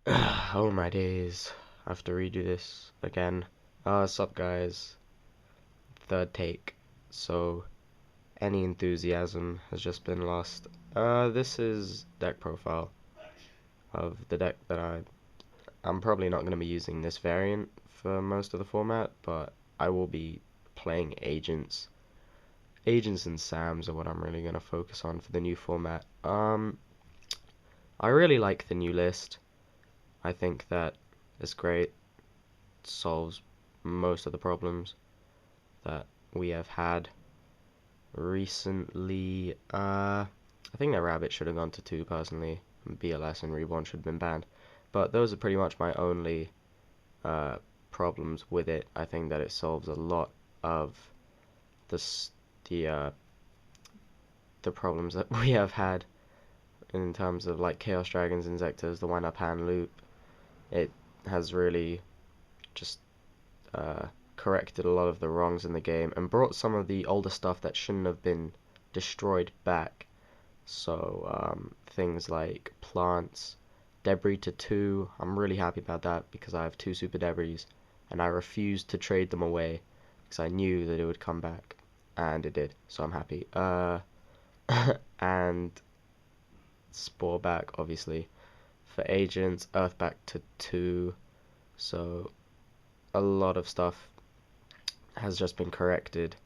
Oh my days. I have to redo this again. Sup guys. Third take. So, any enthusiasm has just been lost. This is deck profile of the deck that I'm probably not going to be using this variant for most of the format, but I will be playing Agents. Agents and Sams are what I'm really going to focus on for the new format. I really like the new list. I think that it's great. Solves most of the problems that we have had recently. I think that Rabbit should have gone to 2 personally. BLS and Reborn should have been banned. But those are pretty much my only uh, problems with it. I think that it solves a lot of the the uh, the problems that we have had in terms of like Chaos Dragons, Inzectors, the wind up hand loop. It has really just corrected a lot of the wrongs in the game and brought some of the older stuff that shouldn't have been destroyed back. So things like plants, debris to 2. I'm really happy about that because I have 2 super debris and I refused to trade them away because I knew that it would come back and it did. So I'm happy. And spore back obviously for agents, earth back to 2. So a lot of stuff has just been corrected,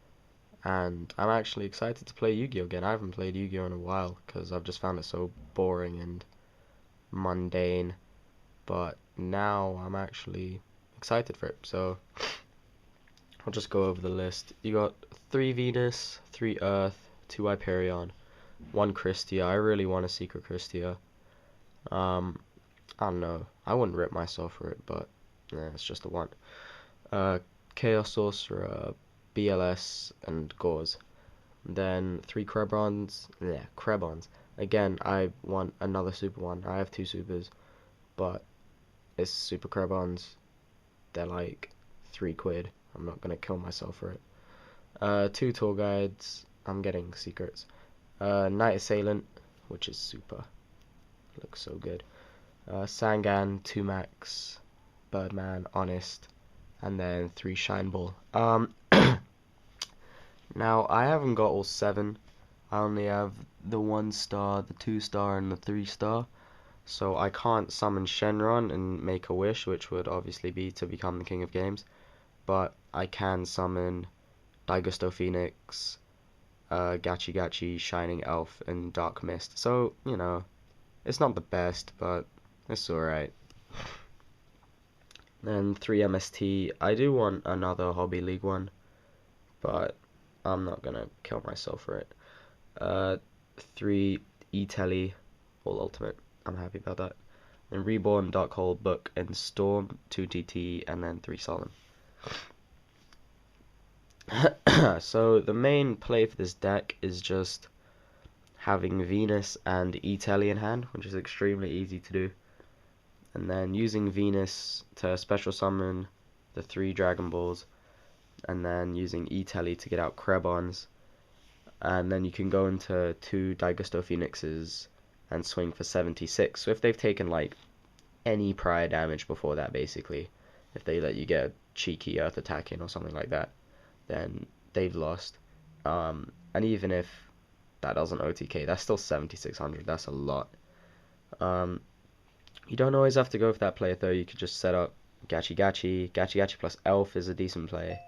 and I'm actually excited to play Yu-Gi-Oh again. I haven't played Yu-Gi-Oh in a while because I've just found it so boring and mundane, but now I'm actually excited for it. So I'll just go over the list. You got 3 Venus, 3 Earth, 2 Hyperion, 1 Christia. I really want a Secret Christia. Um, I don't know. I wouldn't rip myself for it, but yeah, it's just a one. Uh, Chaos Sorcerer, BLS, and Gauze. Then 3 Krebons. Yeah, Krebons. Again, I want another super one. I have 2 supers, but it's super Krebons. They're like £3. I'm not gonna kill myself for it. 2 Tour Guides. I'm getting secrets. Night Assailant, which is super. Looks so good. Sangan, 2 Max, Birdman, Honest, and then 3 Shine Ball. Now I haven't got all 7. I only have the 1 star, the 2 star, and the 3 star. So I can't summon Shenron and make a wish, which would obviously be to become the King of Games. But I can summon Daigusto Phoenix, Gachi Gachi, Shining Elf, and Dark Mist. So, you know, it's not the best, but it's alright. Then 3 MST. I do want another Hobby League one, but I'm not gonna kill myself for it. 3 E-Telly, all ultimate. I'm happy about that. And Reborn, Dark Hole, Book, and Storm, 2 TT, and then 3 Solemn. So the main play for this deck is just having Venus and E-Telly in hand, which is extremely easy to do. And then using Venus to special summon the 3 Dragon Balls, and then using E-Telly to get out Krebons, and then you can go into 2 Daigusto Phoenixes and swing for 76. So if they've taken like any prior damage before that, basically, if they let you get a cheeky earth attack in or something like that, then they've lost. And even if that doesn't OTK, that's still 7600. That's a lot. You don't always have to go for that play though. You could just set up Gachi Gachi. Gachi Gachi plus Elf is a decent play.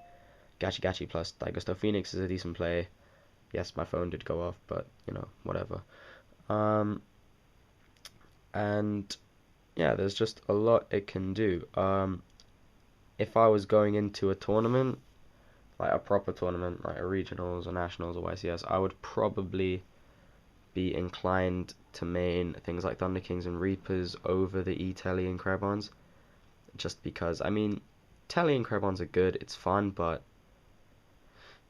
Gachi Gachi plus Daigusto Phoenix is a decent play. Yes, my phone did go off, but you know, whatever. And yeah, there's just a lot it can do. If I was going into a tournament, like a proper tournament, like a regionals or nationals or YCS, I would probably be inclined to main things like Thunder Kings and Reapers over the E-Telly and Krebons, just because, I mean, Telly and Krebons are good, it's fun, but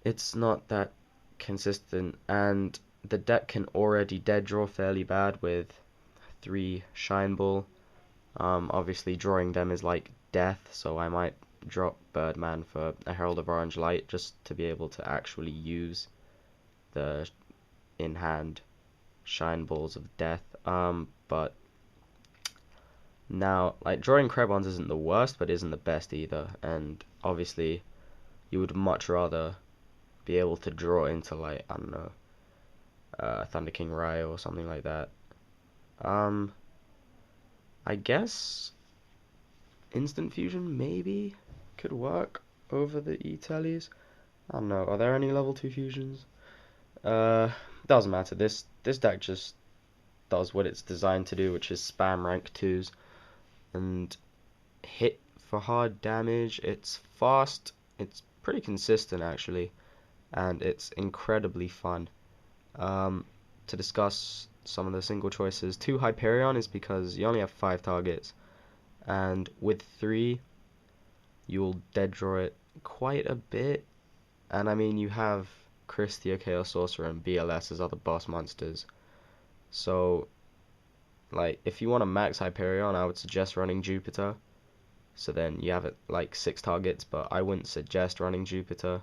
it's not that consistent, and the deck can already dead draw fairly bad with 3 Shine Ball. Obviously drawing them is like death, so I might drop Birdman for a Herald of Orange Light just to be able to actually use the in-hand Shine Balls of Death. But Now, like, drawing Krebons isn't the worst, but isn't the best either, and obviously you would much rather be able to draw into, like, I don't know, Thunder King Ryo or something like that. I guess Instant Fusion maybe could work over the E-Tellies. I don't know, are there any level 2 fusions? Doesn't matter, this deck just does what it's designed to do, which is spam rank 2s and hit for hard damage. It's fast, it's pretty consistent actually, and it's incredibly fun. To discuss some of the single choices, 2 Hyperion is because you only have 5 targets, and with 3 you'll dead draw it quite a bit. And I mean, you have Christia, Chaos Sorcerer, and BLS as other boss monsters, so like if you want to max Hyperion, I would suggest running Jupiter. So then you have it like 6 targets, but I wouldn't suggest running Jupiter.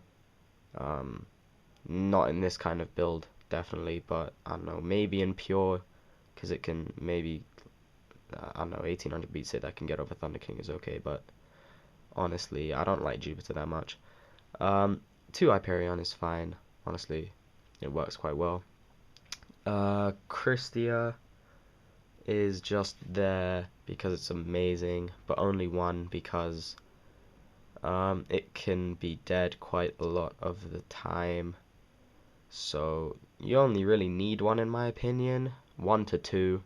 Not in this kind of build, definitely, but I don't know, maybe in pure, because it can maybe, I don't know, 1800 beats it, that can get over Thunder King is okay, but honestly, I don't like Jupiter that much. 2 Hyperion is fine, honestly, it works quite well. Christia is just there because it's amazing, but only 1 because it can be dead quite a lot of the time. So you only really need 1 in my opinion. 1 to 2,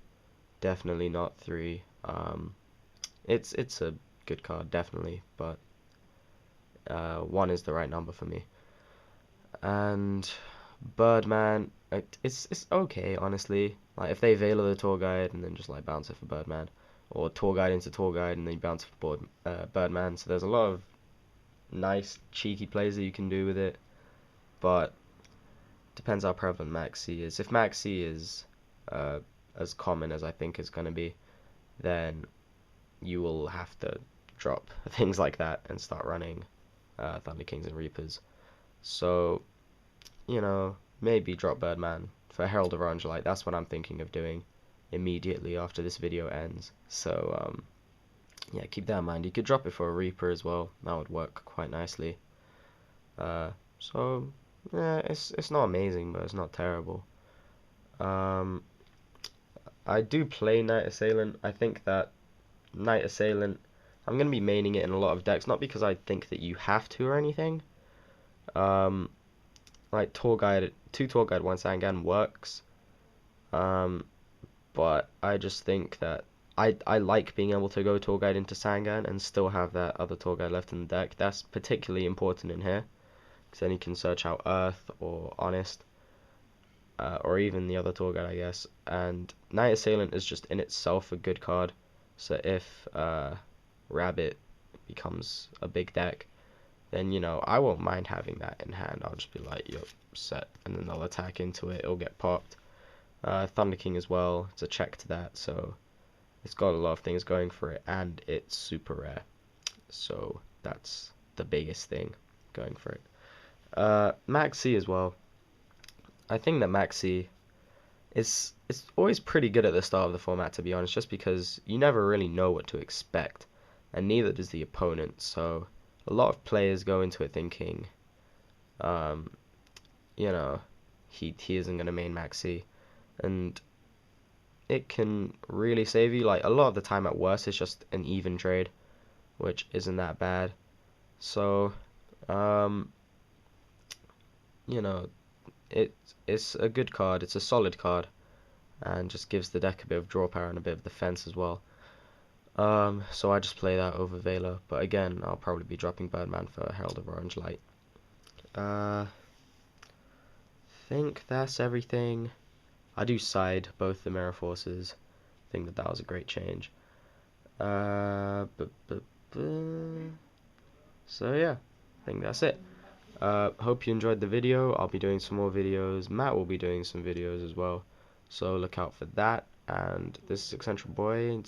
definitely not 3. It's a good card, definitely, but 1 is the right number for me. And Birdman, it's okay, honestly. Like if they Veiler the Tour Guide and then just like bounce it for Birdman, or Tour Guide into Tour Guide and then you bounce it for Birdman. So there's a lot of nice cheeky plays that you can do with it, but depends how prevalent Maxi is. If Maxi is as common as I think it's going to be, then you will have to drop things like that and start running Thunder Kings and Reapers. So, you know, maybe drop Birdman for Herald of Orange Light. That's what I'm thinking of doing immediately after this video ends. So, yeah, keep that in mind. You could drop it for a Reaper as well. That would work quite nicely. So, yeah, it's not amazing, but it's not terrible. I do play Knight Assailant. I think that Knight Assailant, I'm going to be maining it in a lot of decks, not because I think that you have to or anything. Like Tour Guide, 2 Tour Guide, 1 Sangan works. But I just think that I like being able to go Tour Guide into Sangan and still have that other Tour Guide left in the deck. That's particularly important in here, because then you can search out Earth or Honest, or even the other Tour Guide, I guess. And Knight Assailant is just in itself a good card. So if Rabbit becomes a big deck, then, you know, I won't mind having that in hand. I'll just be like, yup, set, and then they'll attack into it, it'll get popped. Thunder King as well, it's a check to that, so it's got a lot of things going for it, and it's super rare. So that's the biggest thing going for it. Maxi as well. I think that Maxi it's always pretty good at the start of the format, to be honest, just because you never really know what to expect, and neither does the opponent. So a lot of players go into it thinking, you know, he isn't gonna main Maxi, and it can really save you. Like a lot of the time, at worst, it's just an even trade, which isn't that bad. So, you know, it's a good card. It's a solid card, and just gives the deck a bit of draw power and a bit of defense as well. So I just play that over Veiler, but again, I'll probably be dropping Birdman for Herald of Orange Light. Think that's everything. I do side both the Mirror Forces. I think that was a great change. So yeah, I think that's it. Hope you enjoyed the video. I'll be doing some more videos. Matt will be doing some videos as well, so look out for that. And this is EcBoy.